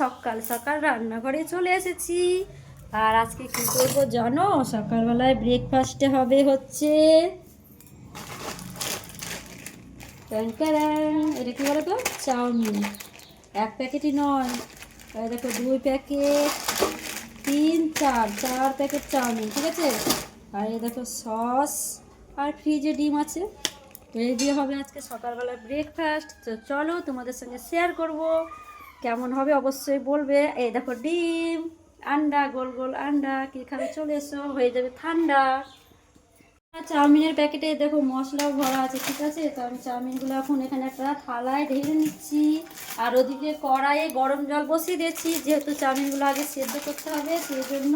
সকাল সকাল রান্নাঘরে চলে এসেছি। আর আজকে কি করব জানো? সকালবেলায় ব্রেকফাস্টে হবে হচ্ছে এটা কি বলো তো, চাউমিন। এক প্যাকেটই নয়, দেখো 2 প্যাকেট, 3 4 প্যাকেট চাউমিন, ঠিক আছে। আর এই দেখো সস, আর ফ্রিজে ডিম আছে। তো এই দিয়ে হবে আজকে সকালবেলা ব্রেকফাস্ট। তো চলো তোমাদের সঙ্গে শেয়ার করব, কেমন হবে অবশ্যই বলবে। এই দেখো ডিম, আন্ডা, গোল গোল আন্ডা, কি খাবে চলে এসো, হয়ে যাবে ঠান্ডা। চাউমিনের প্যাকেটে দেখো মশলাও ভরা আছে, ঠিক আছে। তো আমি চাউমিনগুলো এখন এখানে একটা থালায় ঢেলে নিচ্ছি। আর ওদিকে কড়াইয়ে গরম জল বসিয়ে দিয়েছি, যেহেতু চাউমিনগুলো আগে সেদ্ধ করতে হবে সেই জন্য।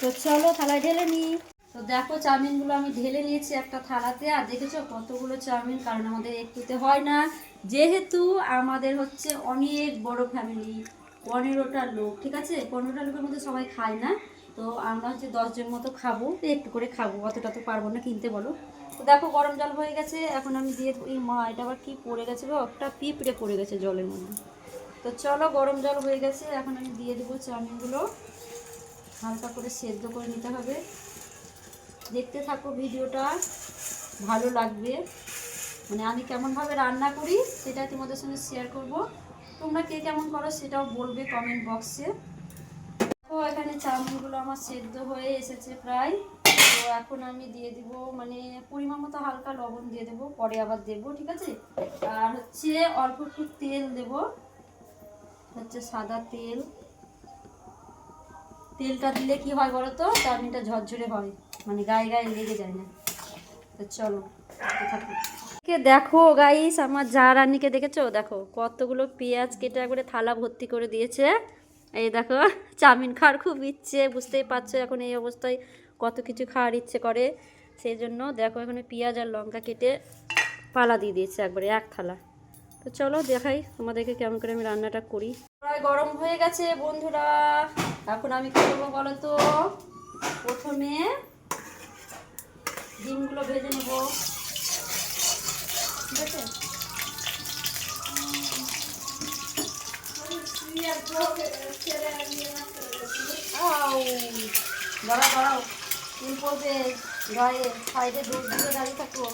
তো চলো থালায় ঢেলে নিই। তো দেখো চাউমিনগুলো আমি ঢেলে নিয়েছি একটা থালাতে। আর দেখেছো কতগুলো চাউমিন, কারণ আমাদের একটুতে হয় না, যেহেতু আমাদের হচ্ছে অনেক বড় ফ্যামিলি, 15টা লোক, ঠিক আছে। 15টা লোকের মধ্যে সবাই খায় না। তো আমরা হচ্ছে 10 জন মতো খাবো, তো একটু করে খাবো, অতটা তো পারবো না কিনতে, বলো। তো দেখো গরম জল হয়ে গেছে, এখন আমি দিয়ে দেবো। এই মা, এটা আবার কি পড়ে গেছে গো, একটা পিঁপড়ে পড়ে গেছে জলের মধ্যে। তো চলো গরম জল হয়ে গেছে, এখন আমি দিয়ে দেবো চাউমিনগুলো। হালকা করে সেদ্ধ করে নিতে হবে। দেখতে থাকো ভিডিওটা, ভালো লাগবে। মানে আমি কেমনভাবে রান্না করি সেটাই তোমাদের সঙ্গে শেয়ার করব। তোমরা কে কেমন করো সেটাও বলবে কমেন্ট বক্সে। তো এখানে চাউমিনগুলো আমার সেদ্ধ হয়ে এসেছে প্রায়। তো এখন আমি দিয়ে দিব, মানে পরিমাণ মতো হালকা লবণ দিয়ে দেবো, পরে আবার দেবো, ঠিক আছে। আর হচ্ছে অল্প একটু তেল দেব, হচ্ছে সাদা তেল। তেলটা দিলে কি হয় বলো তো, চাউমিনটা ঝরঝরে হয়, মানে গায়ে গায়ে লেগে যায় না। তো চলো থাকো। দেখো গাইস, আমার যা রান্নিকে দেখেছো, দেখো কতগুলো পেঁয়াজ কেটে একবারে থালা ভর্তি করে দিয়েছে। এই দেখো চাউমিন খাওয়ার খুব ইচ্ছে, বুঝতেই পারছো এখন এই অবস্থায় কত কিছু খাওয়ার ইচ্ছে করে। সেই জন্য দেখো এখানে পেঁয়াজ আর লঙ্কা কেটে পালা দিয়ে দিয়েছে একবারে এক থালা। তো চলো দেখাই তোমাদেরকে কেমন করে আমি রান্নাটা করি। প্রায় গরম হয়ে গেছে বন্ধুরা, এখন আমি কি করবো বলো তো। প্রথমে ডিমগুলো ভেজে নেবো, ঠিক আছে। দাঁড়াও দাঁড়াও, চুল পড়বে গায়ে, সাইডে দূর দিকে দাঁড়িয়ে থাকো।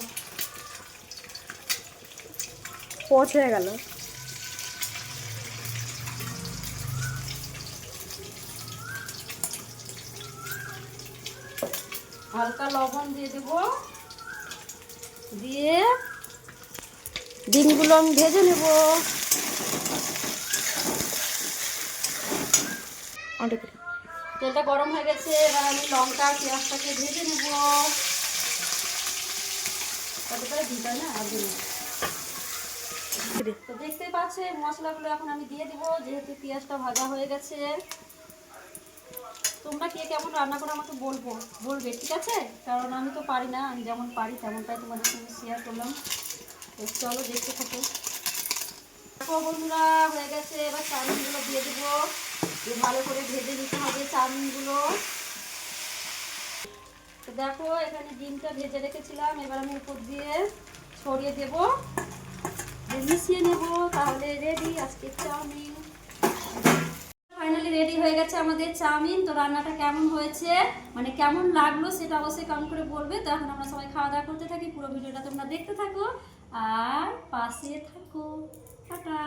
পৌঁছে গেল। হালকা লবণ দিয়ে দেবো, দিয়ে ডিমগুলো আমি ভেজে নেব। তেলটা গরম হয়ে গেছে, এবার আমি লঙ্কা পেঁয়াজটাকে ভেজে নেব। কত করে দিতে হয় না, আর দিন। তো দেখতেই পাচ্ছে মশলাগুলো এখন আমি দিয়ে দিব, যেহেতু পেঁয়াজটা ভাজা হয়ে গেছে। তোমরা কে কেমন রান্না করে আমাকে বলবে, ঠিক আছে। কারণ আমি তো পারি না, আমি যেমন পারি তেমনটাই তোমাদের সঙ্গে শেয়ার করলাম। তো চলো দেখতে থাকো। দেখো বন্ধুরা হয়ে গেছে, এবার চাউমিনগুলো দিয়ে দেবো। ভালো করে ভেজে নিতে হবে চাউমিনগুলো। তো দেখো এখানে ডিমটা ভেজে রেখেছিলাম, এবার আমি উপর দিয়ে ছড়িয়ে দেব, মিশিয়ে নেব, তাহলে রেডি আজকে চাউমিন। ফাইনালি রেডি হয়ে গেছে আমাদের চাউমিন। তো রান্নাটা কেমন হয়েছে, মানে কেমন লাগলো সেটা অবশ্যই কমেন্ট করে বলবে। তো এখন আমরা সবাই খাওয়া দাওয়া করতে থাকি, পুরো ভিডিওটা তোমরা দেখতে থাকো আর পাশে থাকো। টাটা।